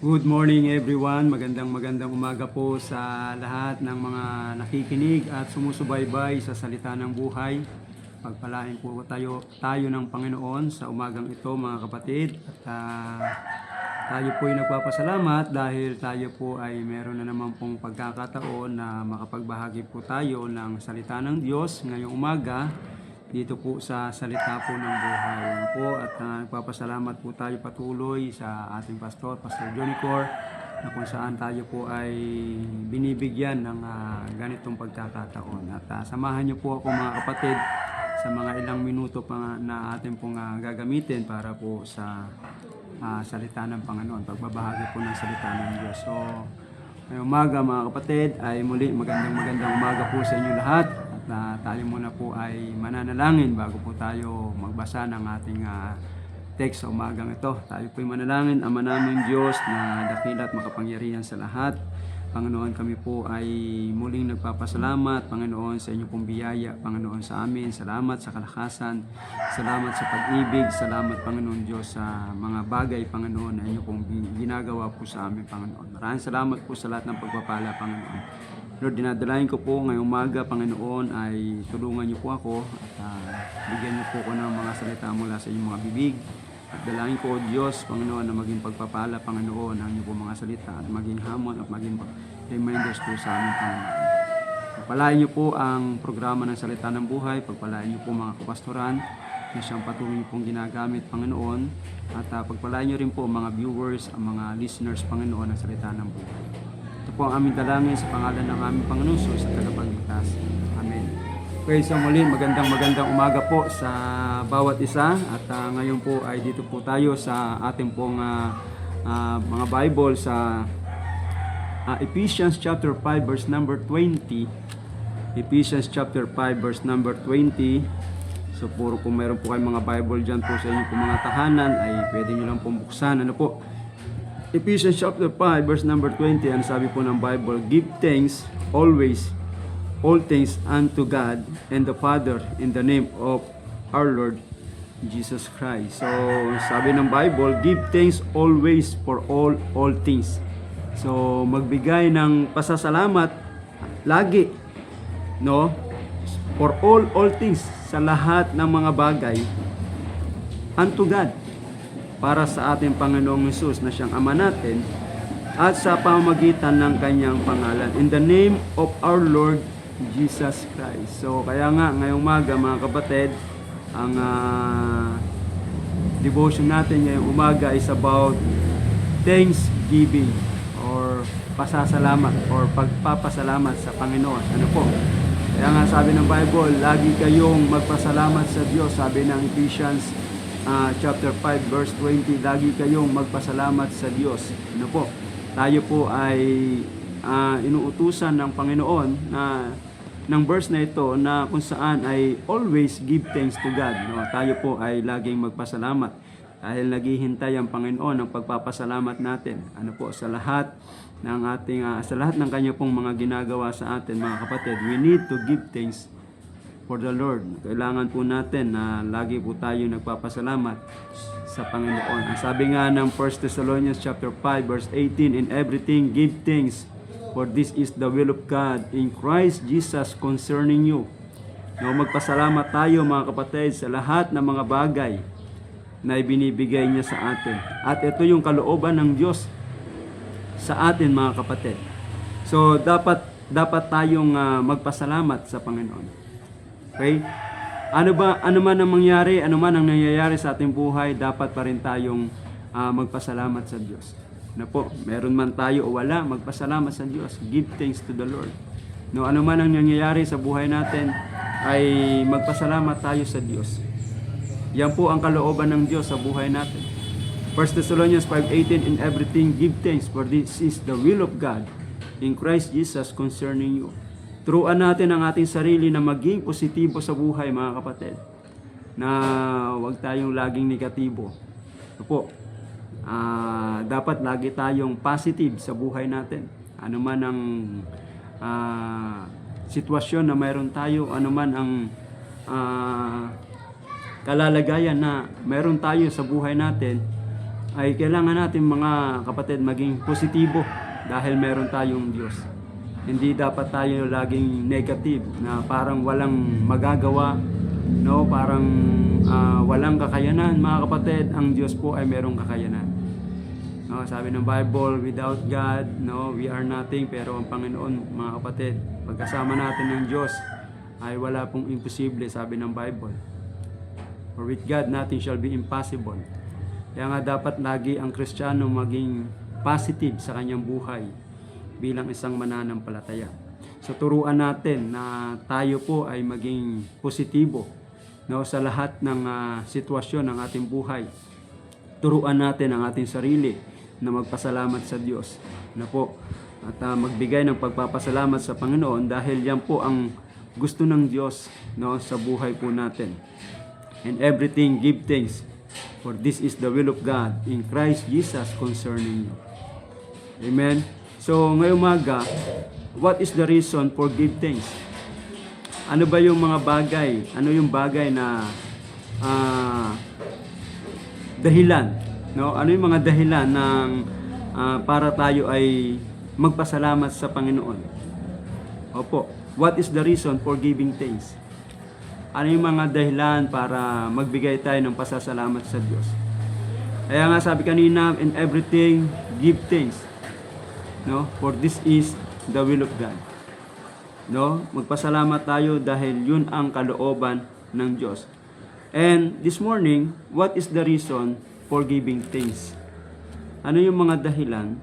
Good morning everyone. Magandang umaga po sa lahat ng mga nakikinig at sumusubaybay sa salita ng buhay. Pagpalain po tayo ng Panginoon sa umagang ito mga kapatid. At tayo po ay nagpapasalamat dahil tayo po ay meron na naman pong pagkakataon na makapagbahagi po tayo ng salita ng Diyos ngayong umaga dito po sa salita po ng buhay po. At nagpapasalamat po tayo patuloy sa ating pastor, Pastor Johnny Cor, na kung saan tayo po ay binibigyan ng ganitong pagkakataon. At samahan niyo po ako mga kapatid sa mga ilang minuto pa na ating pong gagamitin para po sa salita ng Panginoon, pagbabahagi po ng salita ng Diyos. So, ngayong umaga mga kapatid ay muli magandang umaga po sa inyo lahat. At tayo muna po ay mananalangin bago po tayo magbasa ng ating text sa umagang ito. Tayo po ay manalangin. Ama namin Diyos na dakila at makapangyarihan sa lahat. Panginoon, kami po ay muling nagpapasalamat, Panginoon, sa inyong pong biyaya, Panginoon, sa amin. Salamat sa kalakasan, salamat sa pag-ibig, salamat, Panginoon Diyos, sa mga bagay, Panginoon, na inyong pong ginagawa po sa amin, Panginoon. Maraming salamat po sa lahat ng pagpapala, Panginoon. Lord, dinadalain ko po ngayong umaga, Panginoon, ay tulungan niyo po ako at bigyan niyo po ako ng mga salita mula sa inyong mga bibig. At dalangin ko, O Diyos, Panginoon, na maging pagpapala, Panginoon, ang inyong po mga salita at maging hamon at maging reminders po sa amin, Panginoon. Pagpalain niyo po ang programa ng Salita ng Buhay, pagpalain niyo po mga kapastoran na siyang patuloy niyo pong ginagamit, Panginoon, at pagpalain niyo rin po mga viewers, ang mga listeners, Panginoon, ng Salita ng Buhay. Ito po ang aming dalangin sa pangalan ng aming Panginoon Jesus at tagapagligtas. Amen. Okay, so muli magandang umaga po sa bawat isa at ngayon po ay dito po tayo sa ating pong mga Bible sa Ephesians chapter 5 verse number 20. Ephesians chapter 5 verse number 20. So puro kung meron po kayong mga Bible dyan po sa inyong po mga tahanan ay pwede nyo lang pong buksan. Ano po? Ephesians chapter 5 verse number 20, ang sabi po ng Bible, give thanks always, all things unto God and the Father in the name of our Lord Jesus Christ. So sabi ng Bible, give thanks always for all things. So magbigay ng pasasalamat lagi, no? For all things, sa lahat ng mga bagay unto God, para sa ating Panginoong Hesus na siyang Ama natin at sa pamamagitan ng kanyang pangalan. In the name of our Lord Jesus Christ. So kaya nga ngayong umaga mga kapatid, ang devotion natin ngayong umaga is about thanksgiving or pasasalamat or pagpapasalamat sa Panginoon. Ano po? Kaya nga sabi ng Bible, lagi kayong magpasalamat sa Diyos. Sabi ng Ephesians chapter 5 verse 20, lagi kayong magpasalamat sa Diyos. Ano po? Tayo po ay inuutusan ng Panginoon na ng verse na ito na kung saan ay always give thanks to God. No? Tayo po ay laging magpasalamat dahil naghihintay ang Panginoon ng pagpapasalamat natin. Ano po? Sa lahat ng ating sa lahat ng kanya pong mga ginagawa sa atin, mga kapatid, we need to give thanks for the Lord. Kailangan po natin na lagi po tayo nagpapasalamat sa Panginoon. Ang sabi nga ng 1 Thessalonians chapter 5 verse 18, in everything give thanks, for this is the will of God in Christ Jesus concerning you. No, magpasalamat tayo mga kapatid sa lahat ng mga bagay na ibinibigay niya sa atin. At ito yung kalooban ng Diyos sa atin mga kapatid. So dapat tayong magpasalamat sa Panginoon. Okay? Ano man ang mangyari, ano man ang nangyayari sa ating buhay, dapat pa rin tayong magpasalamat sa Diyos. Na po, meron man tayo o wala, magpasalamat sa Diyos. Give thanks to the Lord. No, ano man ang nangyayari sa buhay natin, ay magpasalamat tayo sa Diyos. Yan po ang kalooban ng Diyos sa buhay natin. 1 Thessalonians 5:18, in everything give thanks, for this is the will of God in Christ Jesus concerning you. Turuan natin ang ating sarili na maging positibo sa buhay, mga kapatid. Na huwag tayong laging negatibo. Ito po, dapat lagi tayong positive sa buhay natin. Ano man ang sitwasyon na mayroon tayo, ano man ang kalalagayan na mayroon tayo sa buhay natin, ay kailangan natin mga kapatid maging positibo dahil meron tayong Diyos. Hindi dapat tayo laging negative na parang walang magagawa, no? Parang walang kakayanan. Mga kapatid, ang Diyos po ay merong kakayanan. No, sabi ng Bible, without God, no, we are nothing. Pero ang Panginoon, mga kapatid, pagkasama natin ng Diyos, ay wala pong imposible, sabi ng Bible. For with God, nothing shall be impossible. Kaya nga dapat lagi ang Kristiyano maging positive sa kanyang buhay bilang isang mananampalataya. So turuan natin na tayo po ay maging positibo, no, sa lahat ng sitwasyon ng ating buhay. Turuan natin ang ating sarili na magpasalamat sa Diyos, na po, at magbigay ng pagpapasalamat sa Panginoon dahil yan po ang gusto ng Diyos, no, sa buhay po natin. And everything give thanks, for this is the will of God in Christ Jesus concerning you. Amen. So ngayong umaga, what is the reason for give thanks? Ano ba yung mga bagay? Ano yung bagay na dahilan? No? Ano yung mga dahilan ng para tayo ay magpasalamat sa Panginoon? Opo. What is the reason for giving thanks? Ano yung mga dahilan para magbigay tayo ng pasasalamat sa Diyos? Kaya nga sabi kanina, in everything, give thanks. No? For this is the will of God. No? Magpasalamat tayo dahil yun ang kalooban ng Diyos. And this morning, what is the reason for giving thanks? Ano yung mga dahilan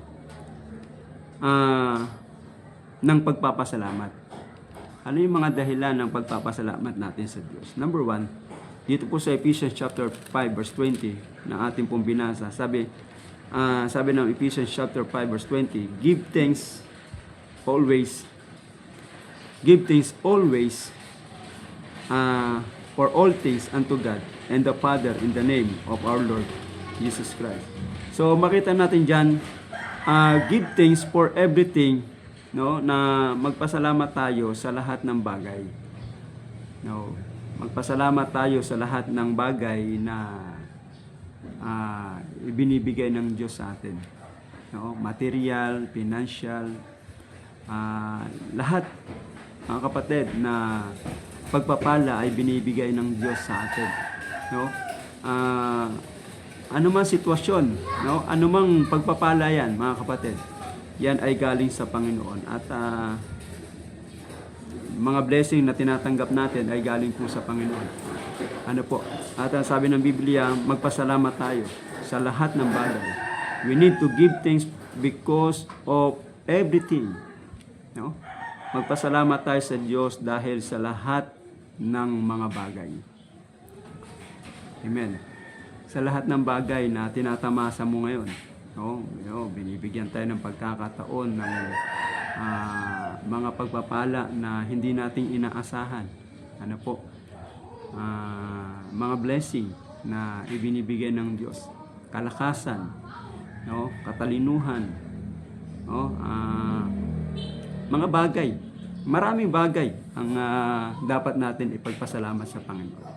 ng pagpapasalamat? Ano yung mga dahilan ng pagpapasalamat natin sa Diyos? Number 1, dito po sa Ephesians chapter 5 verse 20 na ating pong binasa, sabi ng Ephesians chapter 5 verse 20, give thanks always for all things unto God and the Father in the name of our Lord Jesus Christ. So makita natin dyan, give thanks for everything, no, na magpasalamat tayo sa lahat ng bagay. No, magpasalamat tayo sa lahat ng bagay na ibinibigay ng Diyos sa atin. No, material, financial, lahat, mga kapatid, na pagpapala ay binibigay ng Diyos sa atin. No? Anumang sitwasyon, no? Anumang pagpapala yan, mga kapatid, yan ay galing sa Panginoon. At mga blessing na tinatanggap natin ay galing po sa Panginoon. Ano po? At sabi ng Biblia, magpasalamat tayo sa lahat ng bagay. We need to give thanks because of everything. No? Magpasalamat tayo sa Diyos dahil sa lahat ng mga bagay. Amen. Sa lahat ng bagay na tinatamasa mo ngayon, no, binibigyan tayo ng pagkakataon ng mga pagpapala na hindi nating inaasahan. Ano po? Mga blessing na ibinibigay ng Diyos. Kalakasan, no, katalinuhan, no, mga bagay. Maraming bagay ang dapat natin ipagpasalamat sa Panginoon.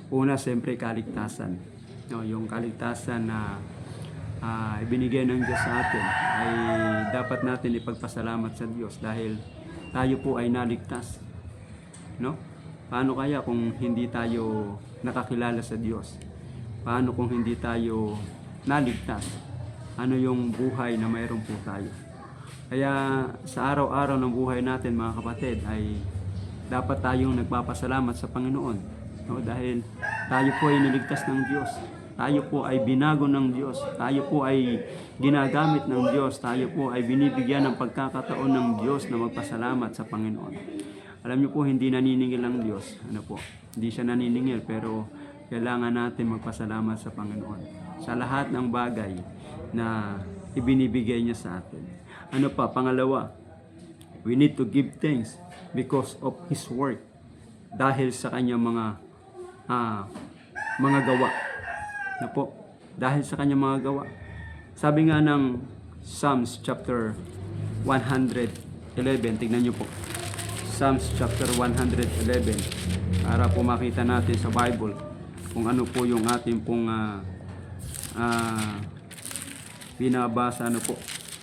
Una, siyempre, kaligtasan. No, yung kaligtasan na ibinigay ng Diyos sa atin ay dapat natin ipagpasalamat sa Diyos dahil tayo po ay naligtas. No? Paano kaya kung hindi tayo nakakilala sa Diyos? Paano kung hindi tayo naligtas? Ano yung buhay na mayroon po tayo? Kaya sa araw-araw ng buhay natin, mga kapatid, ay dapat tayong nagpapasalamat sa Panginoon. No? Dahil tayo po ay niligtas ng Diyos. Tayo po ay binago ng Diyos. Tayo po ay ginagamit ng Diyos. Tayo po ay binibigyan ng pagkakataon ng Diyos na magpasalamat sa Panginoon. Alam niyo po, hindi naniningil ang Diyos. Ano po? Hindi siya naniningil, pero kailangan natin magpasalamat sa Panginoon sa lahat ng bagay na ibinibigay niya sa atin. Ano pa? Pangalawa, we need to give thanks because of His work. Dahil sa kanyang mga gawa. Na po, dahil sa kanyang mga gawa. Sabi nga ng Psalms chapter 111, tignan niyo po. Psalms chapter 111, para po makita natin sa Bible kung ano po yung ating pong binabasa po,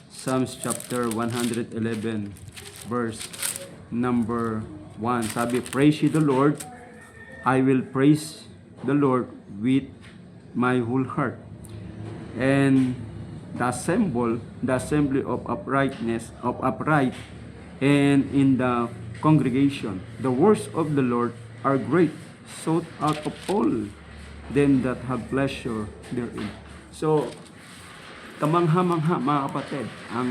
Psalms chapter 111 verse number 1. Sabi, praise ye the Lord, I will praise the Lord with my whole heart. And the assembly of upright and in the congregation, the words of the Lord are great, sought out of all them that have pleasure therein. So, kamangha-mangha mga kapatid ang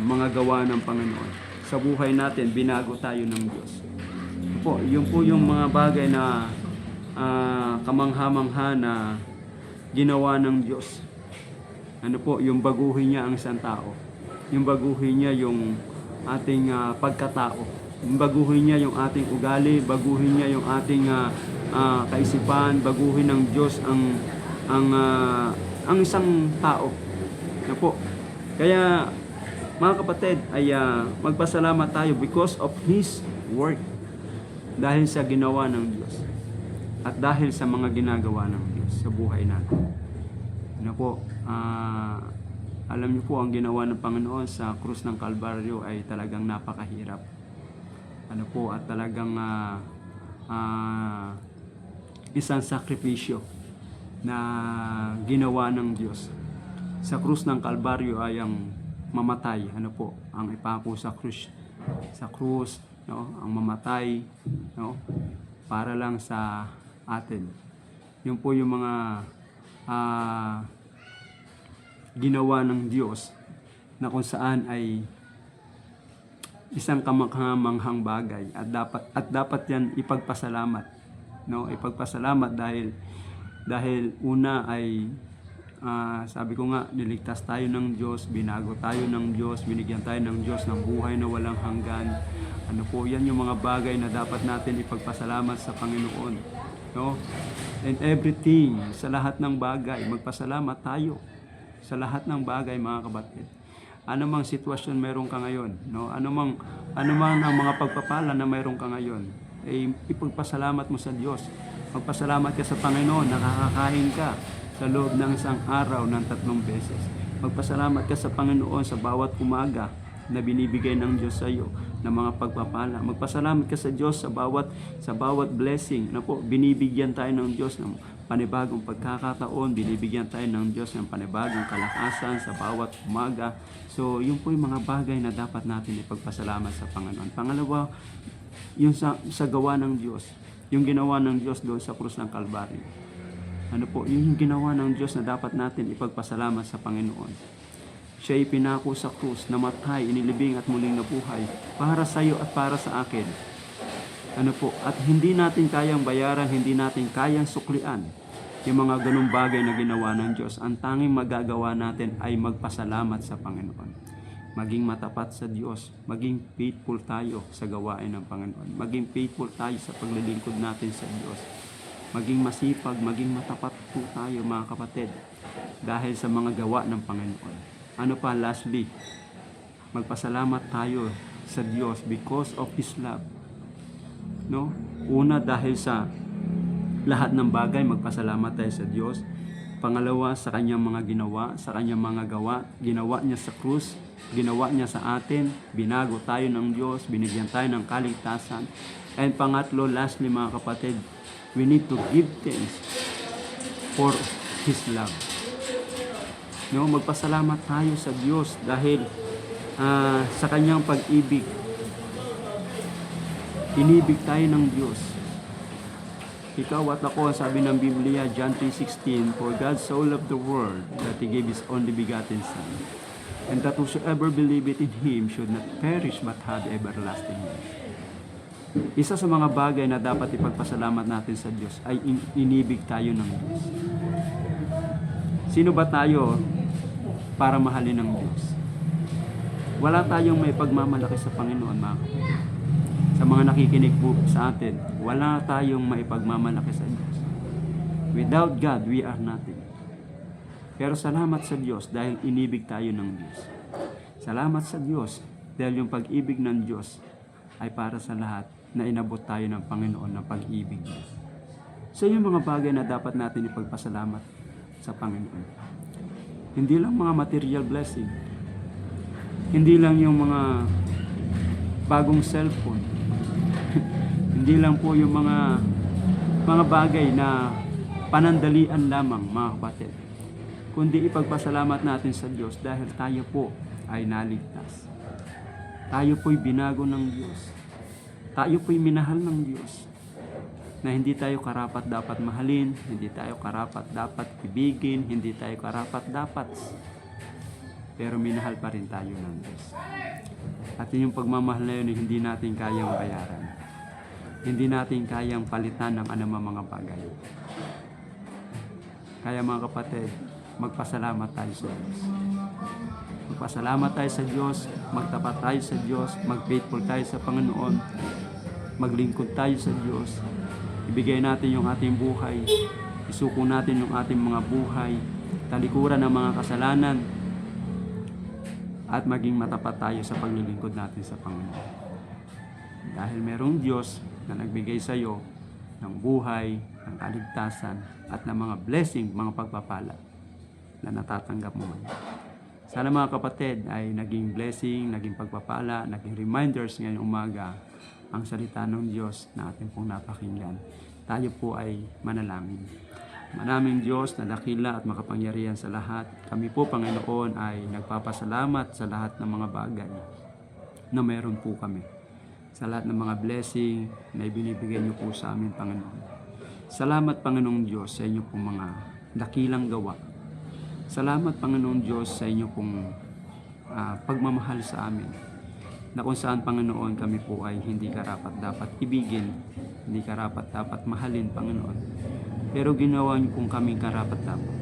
mga gawa ng Panginoon sa buhay natin. Binago tayo ng Diyos po. Yun po yung mga bagay na kamangha-mangha na ginawa ng Diyos. Ano po, yung baguhin niya ang isang tao, yung baguhin niya yung ating pagkatao, yung baguhin niya yung ating ugali, baguhin niya yung ating kaisipan, baguhin ng Diyos ang isang tao. Na po. Kaya mga kapatid ay magpasalamat tayo because of His work, dahil sa ginawa ng Diyos at dahil sa mga ginagawa ng Diyos sa buhay natin. Ano po, alam niyo po, ang ginawa ng Panginoon sa krus ng Kalbaryo ay talagang napakahirap. Ano po, at talagang isang sakripisyo na ginawa ng Diyos. Sa krus ng Kalbaryo ay ang mamatay, ano po, ang ipako sa krus. Sa krus, no, ang mamatay, no, para lang sa atin. Yun po yung mga ginawa ng Diyos na kung saan ay isang kamangha-manghang bagay at dapat yan ipagpasalamat, no, ipagpasalamat dahil una ay sabi ko nga, niligtas tayo ng Diyos, binago tayo ng Diyos, binigyan tayo ng Diyos ng buhay na walang hanggan. Ano po, yan yung mga bagay na dapat natin ipagpasalamat sa Panginoon, no? And everything, sa lahat ng bagay, magpasalamat tayo sa lahat ng bagay mga kapatid. Ano mang sitwasyon meron ka ngayon, no? Ano mang ang mga pagpapala na meron ka ngayon, eh, ipagpasalamat mo sa Diyos. Magpasalamat ka sa Panginoon, nakakakain ka sa loob ng isang araw ng 3 beses. Magpasalamat ka sa Panginoon sa bawat umaga na binibigay ng Diyos sa iyo ng mga pagpapala. Magpasalamat ka sa Diyos sa bawat blessing na po binibigyan tayo ng Diyos ng panibagong pagkakataon, binibigyan tayo ng Diyos ng panibagong kalakasan sa bawat umaga. So, yun po yung mga bagay na dapat natin ipagpasalamat sa Panginoon. Pangalawa, yung sa gawa ng Diyos, yung ginawa ng Diyos doon sa krus ng Kalbaryo. Ano po, yun yung ginawa ng Diyos na dapat natin ipagpasalamat sa Panginoon. Siya ay pinako sa krus, namatay, inilibing at muling nabuhay para sa iyo at para sa akin. Ano po, at hindi natin kayang bayaran, hindi natin kayang suklian yung mga ganung bagay na ginawa ng Diyos. Ang tanging magagawa natin ay magpasalamat sa Panginoon. Maging matapat sa Diyos, maging faithful tayo sa gawain ng Panginoon. Maging faithful tayo sa paglilingkod natin sa Diyos. Maging masipag, maging matapat po tayo mga kapatid dahil sa mga gawa ng Panginoon. Ano pa, lastly, magpasalamat tayo sa Diyos because of His love. No? Una, dahil sa lahat ng bagay, magpasalamat tayo sa Diyos. Pangalawa, sa kanyang mga ginawa, sa kanyang mga gawa, ginawa niya sa krus, ginawa niya sa atin, binago tayo ng Diyos, binigyan tayo ng kaligtasan. And pangatlo, lastly mga kapatid, we need to give thanks for His love. No, magpasalamat tayo sa Diyos dahil sa kanyang pag-ibig. Inibig tayo ng Diyos. Ikaw at ako, sabi ng Biblia, John 3:16, for God so loved the world that He gave His only begotten Son, and that whosoever believeth in Him should not perish but have everlasting life. Isa sa mga bagay na dapat ipagpasalamat natin sa Diyos ay inibig tayo ng Diyos. Sino ba tayo para mahalin ng Diyos? Wala tayong may pagmamalaki sa Panginoon, mga kapatid. Sa mga nakikinig po sa atin, wala tayong maipagmamalaki sa Diyos. Without God, we are nothing. Pero salamat sa Diyos dahil inibig tayo ng Diyos. Salamat sa Diyos dahil yung pag-ibig ng Diyos ay para sa lahat na inabot tayo ng Panginoon ng pag-ibig niya. So yung mga bagay na dapat natin ipagpasalamat sa Panginoon. Hindi lang mga material blessing. Hindi lang yung mga bagong cellphone. Hindi lang po yung mga bagay na panandalian lamang, mga kapatid. Kundi ipagpasalamat natin sa Diyos dahil tayo po ay naligtas. Tayo po'y binago ng Diyos. Tayo po'y minahal ng Diyos. Na hindi tayo karapat dapat mahalin, hindi tayo karapat dapat ibigin, hindi tayo karapat dapat. Pero minahal pa rin tayo ng Diyos. At yung pagmamahal na yun, hindi natin kayang bayaran. Hindi natin kayang palitan ng anumang mga bagay. Kaya mga kapatid, magpasalamat tayo sa Diyos. Magpasalamat tayo sa Diyos, magtapat tayo sa Diyos, mag-faithful tayo sa Panginoon, maglingkod tayo sa Diyos, ibigay natin yung ating buhay, isuko natin yung ating mga buhay, talikuran ng mga kasalanan, at maging matapat tayo sa paglilingkod natin sa Panginoon. Dahil merong Diyos na nagbigay sa iyo ng buhay, ng kaligtasan, at ng mga blessing, mga pagpapala na natatanggap mo ngayon. Sana mga kapatid ay naging blessing, naging pagpapala, naging reminders ngayong umaga ang salita ng Diyos na ating pong napakinggan. Tayo po ay manalangin. Manaming Diyos na dakila at makapangyarihan sa lahat, kami po Panginoon ay nagpapasalamat sa lahat ng mga bagay na meron po kami. Sa lahat ng mga blessing na ibinibigay niyo po sa amin, Panginoon. Salamat Panginoong Diyos sa inyo pong mga dakilang gawa. Salamat Panginoong Diyos sa inyo pong pagmamahal sa amin. Na kung saan Panginoon kami po ay hindi karapat dapat ibigin, hindi karapat dapat mahalin Panginoon. Pero ginawa niyo kung kami karapat dapat.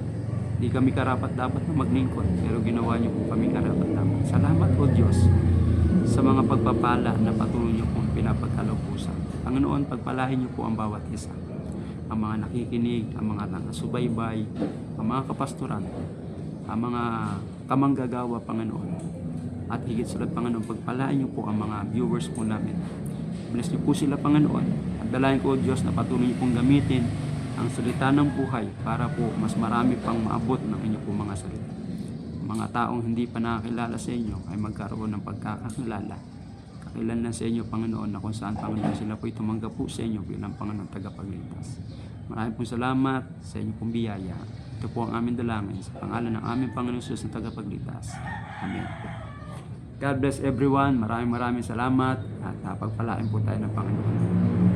Hindi kami karapat dapat na maglingkod, pero ginawa niyo kung kami karapat dapat. Salamat o Diyos sa mga pagpapala na patuloy niyo pong pinapagkaloob-usan. Panginoon, pagpalahin niyo po ang bawat isa. Ang mga nakikinig, ang mga nakasubaybay, ang mga kapastoran, ang mga kamanggagawa Panginoon. At higit sa lahat, Panginoon, pagpalain niyo po ang mga viewers po namin. Bless niyo po sila, Panginoon. At dalayan ko, Diyos, na patuloy niyo pong gamitin ang salita ng buhay para po mas marami pang maabot ng inyo po mga salita. Mga taong hindi pa nakakilala sa inyo ay magkaroon ng pagkakakilala. Kakilanlan sa inyo, Panginoon, na kung saan, Panginoon, sila po tumanggap po sa inyo bilang Panginoon tagapagligtas. Maraming pong salamat sa inyo pong biyaya. Ito po ang aming dalangin sa pangalan ng aming Panginoon Jesus na tagapagligtas. Amen. God bless everyone. Maraming salamat at pagpalain po tayo ng Panginoon.